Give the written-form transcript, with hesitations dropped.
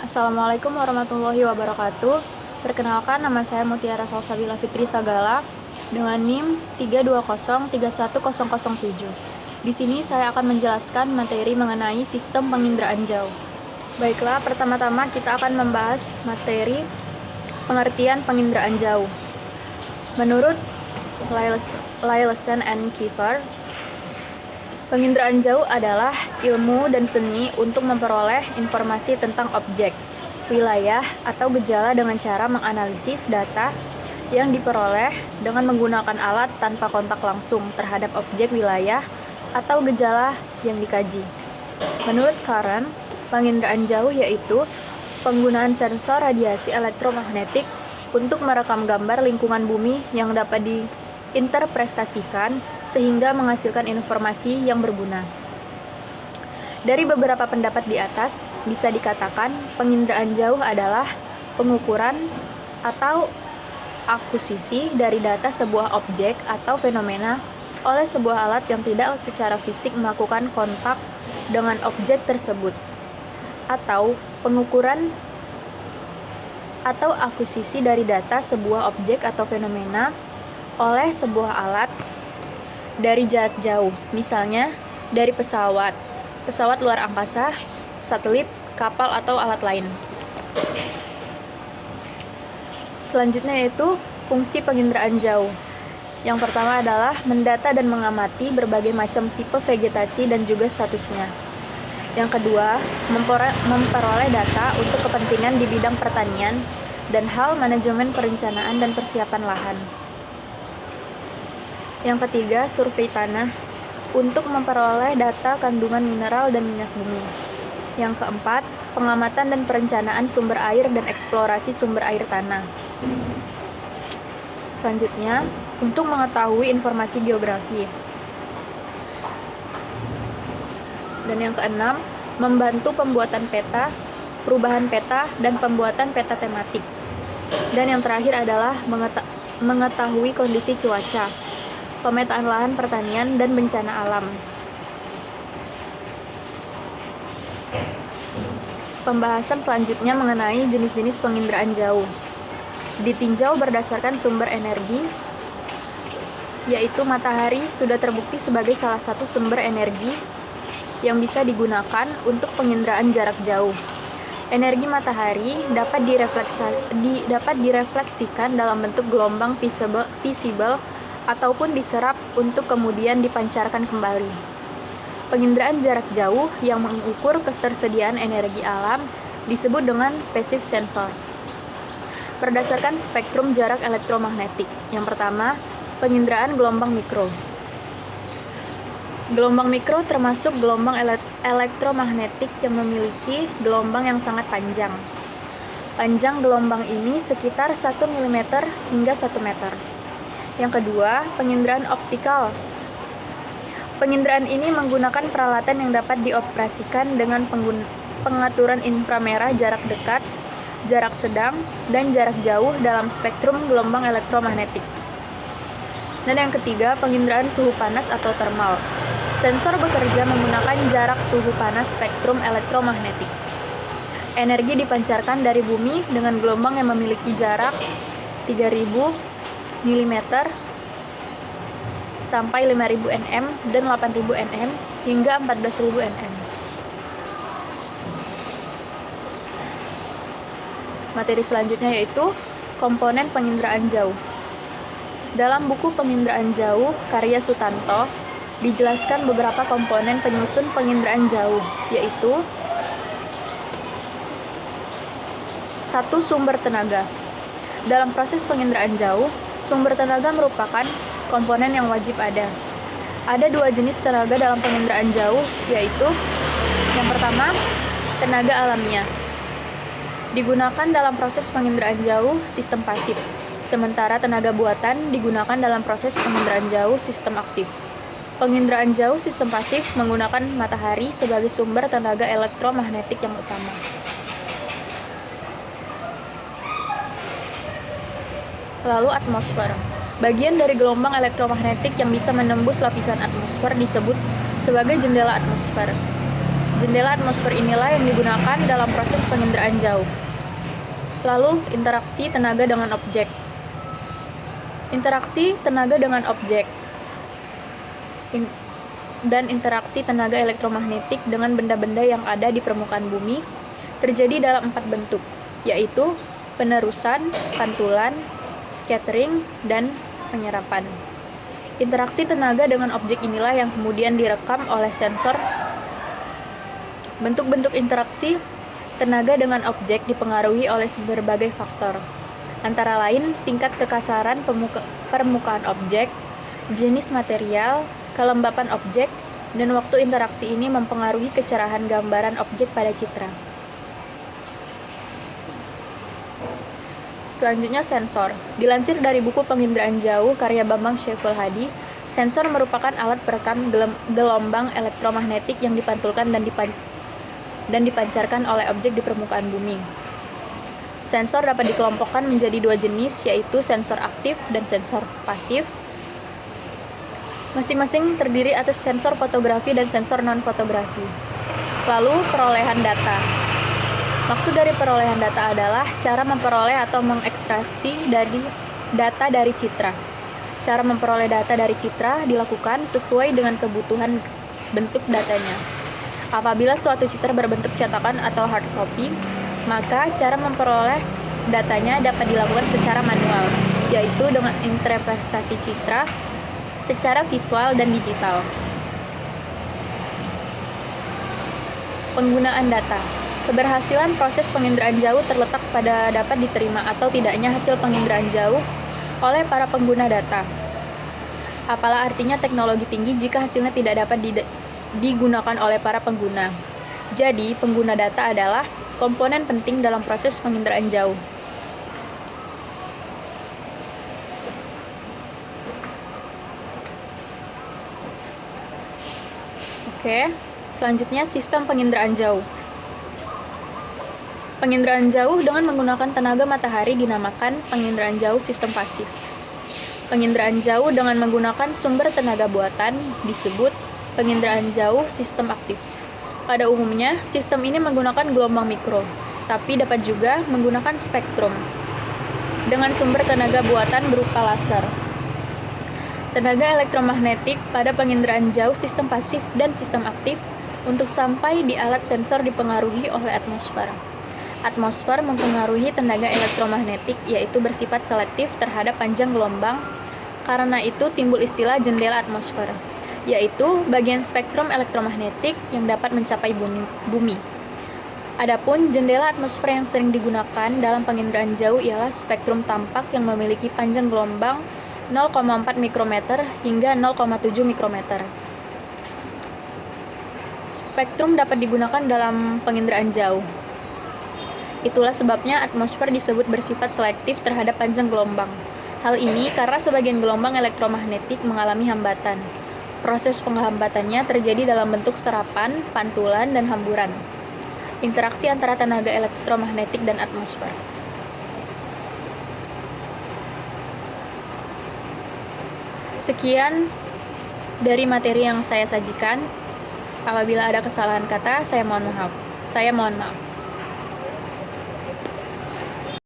Assalamualaikum warahmatullahi wabarakatuh. Perkenalkan, nama saya Mutiara Salsabila Fitri Sagala dengan NIM 3203107. Di sini saya akan menjelaskan materi mengenai sistem penginderaan jauh. Baiklah, pertama-tama kita akan membahas materi pengertian penginderaan jauh. Menurut Lielsen and Kiefer, penginderaan jauh adalah ilmu dan seni untuk memperoleh informasi tentang objek, wilayah, atau gejala dengan cara menganalisis data yang diperoleh dengan menggunakan alat tanpa kontak langsung terhadap objek, wilayah, atau gejala yang dikaji. Menurut Karen, penginderaan jauh yaitu penggunaan sensor radiasi elektromagnetik untuk merekam gambar lingkungan bumi yang dapat diinterpretasikan sehingga menghasilkan informasi yang berguna. Dari beberapa pendapat di atas, bisa dikatakan penginderaan jauh adalah pengukuran atau akuisisi dari data sebuah objek atau fenomena oleh sebuah alat yang tidak secara fisik melakukan kontak dengan objek tersebut, atau pengukuran atau akuisisi dari data sebuah objek atau fenomena oleh sebuah alat dari jarak jauh, misalnya dari pesawat luar angkasa, satelit, kapal, atau alat lain. Selanjutnya yaitu fungsi penginderaan jauh. Yang pertama adalah mendata dan mengamati berbagai macam tipe vegetasi dan juga statusnya. Yang kedua, memperoleh data untuk kepentingan di bidang pertanian dan hal manajemen perencanaan dan persiapan lahan. Yang ketiga, survei tanah untuk memperoleh data kandungan mineral dan minyak bumi. Yang keempat, pengamatan dan perencanaan sumber air dan eksplorasi sumber air tanah. Selanjutnya, untuk mengetahui informasi geografi. Dan yang keenam, membantu pembuatan peta, perubahan peta, dan pembuatan peta tematik. Dan yang terakhir adalah mengetahui kondisi cuaca, pemetaan lahan pertanian, dan bencana alam. Pembahasan selanjutnya mengenai jenis-jenis penginderaan jauh. Ditinjau berdasarkan sumber energi, yaitu matahari sudah terbukti sebagai salah satu sumber energi yang bisa digunakan untuk penginderaan jarak jauh. Energi matahari dapat direfleksikan dalam bentuk gelombang visible ataupun diserap untuk kemudian dipancarkan kembali. Penginderaan jarak jauh yang mengukur ketersediaan energi alam disebut dengan passive sensor. Berdasarkan spektrum jarak elektromagnetik. Yang pertama, penginderaan gelombang mikro. Gelombang mikro termasuk gelombang elektromagnetik yang memiliki gelombang yang sangat panjang. Panjang gelombang ini sekitar 1 mm hingga 1 meter. Yang kedua, penginderaan optikal. Penginderaan ini menggunakan peralatan yang dapat dioperasikan dengan pengaturan inframerah jarak dekat, jarak sedang, dan jarak jauh dalam spektrum gelombang elektromagnetik. Dan yang ketiga, penginderaan suhu panas atau thermal. Sensor bekerja menggunakan jarak suhu panas spektrum elektromagnetik. Energi dipancarkan dari bumi dengan gelombang yang memiliki jarak 3000 mm sampai 5000 nm dan 8000 nm hingga 14000 nm. Materi selanjutnya yaitu komponen penginderaan jauh. Dalam buku Penginderaan Jauh karya Sutanto, dijelaskan beberapa komponen penyusun penginderaan jauh, yaitu 1. Sumber tenaga. Dalam proses penginderaan jauh, sumber tenaga merupakan komponen yang wajib ada. Ada 2 jenis tenaga dalam penginderaan jauh, yaitu yang pertama, tenaga alamiah. Digunakan dalam proses penginderaan jauh sistem pasif, sementara tenaga buatan digunakan dalam proses penginderaan jauh sistem aktif. Penginderaan jauh sistem pasif menggunakan matahari sebagai sumber tenaga elektromagnetik yang utama. Lalu atmosfer. Bagian dari gelombang elektromagnetik yang bisa menembus lapisan atmosfer disebut sebagai jendela atmosfer. Jendela atmosfer inilah yang digunakan dalam proses penginderaan jauh. Lalu, interaksi tenaga dengan objek. Interaksi tenaga dengan objek dan interaksi tenaga elektromagnetik dengan benda-benda yang ada di permukaan bumi terjadi dalam 4 bentuk, yaitu penerusan, pantulan, scattering, dan penyerapan. Interaksi tenaga dengan objek inilah yang kemudian direkam oleh sensor. Bentuk-bentuk interaksi tenaga dengan objek dipengaruhi oleh berbagai faktor, antara lain tingkat kekasaran permukaan objek, jenis material, kelembapan objek, dan waktu interaksi ini mempengaruhi kecerahan gambaran objek pada citra. Selanjutnya, sensor. Dilansir dari buku Penginderaan Jauh karya Bambang Syaiful Hadi, sensor merupakan alat perekam gelombang elektromagnetik yang dipantulkan dan dipancarkan oleh objek di permukaan bumi. Sensor dapat dikelompokkan menjadi 2 jenis, yaitu sensor aktif dan sensor pasif. Masing-masing terdiri atas sensor fotografi dan sensor non-fotografi. Lalu, perolehan data. Maksud dari perolehan data adalah cara memperoleh atau mengekstraksi data dari citra. Cara memperoleh data dari citra dilakukan sesuai dengan kebutuhan bentuk datanya. Apabila suatu citra berbentuk cetakan atau hard copy, maka cara memperoleh datanya dapat dilakukan secara manual, yaitu dengan interpretasi citra secara visual dan digital. Penggunaan data. Keberhasilan proses penginderaan jauh terletak pada dapat diterima atau tidaknya hasil penginderaan jauh oleh para pengguna data. Apalah artinya teknologi tinggi jika hasilnya tidak dapat digunakan oleh para pengguna. Jadi, pengguna data adalah komponen penting dalam proses penginderaan jauh. Oke, selanjutnya sistem penginderaan jauh. Penginderaan jauh dengan menggunakan tenaga matahari dinamakan penginderaan jauh sistem pasif. Penginderaan jauh dengan menggunakan sumber tenaga buatan disebut penginderaan jauh sistem aktif. Pada umumnya, sistem ini menggunakan gelombang mikro, tapi dapat juga menggunakan spektrum dengan sumber tenaga buatan berupa laser. Tenaga elektromagnetik pada penginderaan jauh sistem pasif dan sistem aktif untuk sampai di alat sensor dipengaruhi oleh atmosfer. Atmosfer mempengaruhi tenaga elektromagnetik, yaitu bersifat selektif terhadap panjang gelombang. Karena itu timbul istilah jendela atmosfer, yaitu bagian spektrum elektromagnetik yang dapat mencapai bumi. Adapun jendela atmosfer yang sering digunakan dalam penginderaan jauh ialah spektrum tampak yang memiliki panjang gelombang 0,4 mikrometer hingga 0,7 mikrometer. Spektrum dapat digunakan dalam penginderaan jauh. Itulah sebabnya atmosfer disebut bersifat selektif terhadap panjang gelombang. Hal ini karena sebagian gelombang elektromagnetik mengalami hambatan. Proses penghambatannya terjadi dalam bentuk serapan, pantulan, dan hamburan. Interaksi antara tenaga elektromagnetik dan atmosfer. Sekian dari materi yang saya sajikan. Apabila ada kesalahan kata, saya mohon maaf.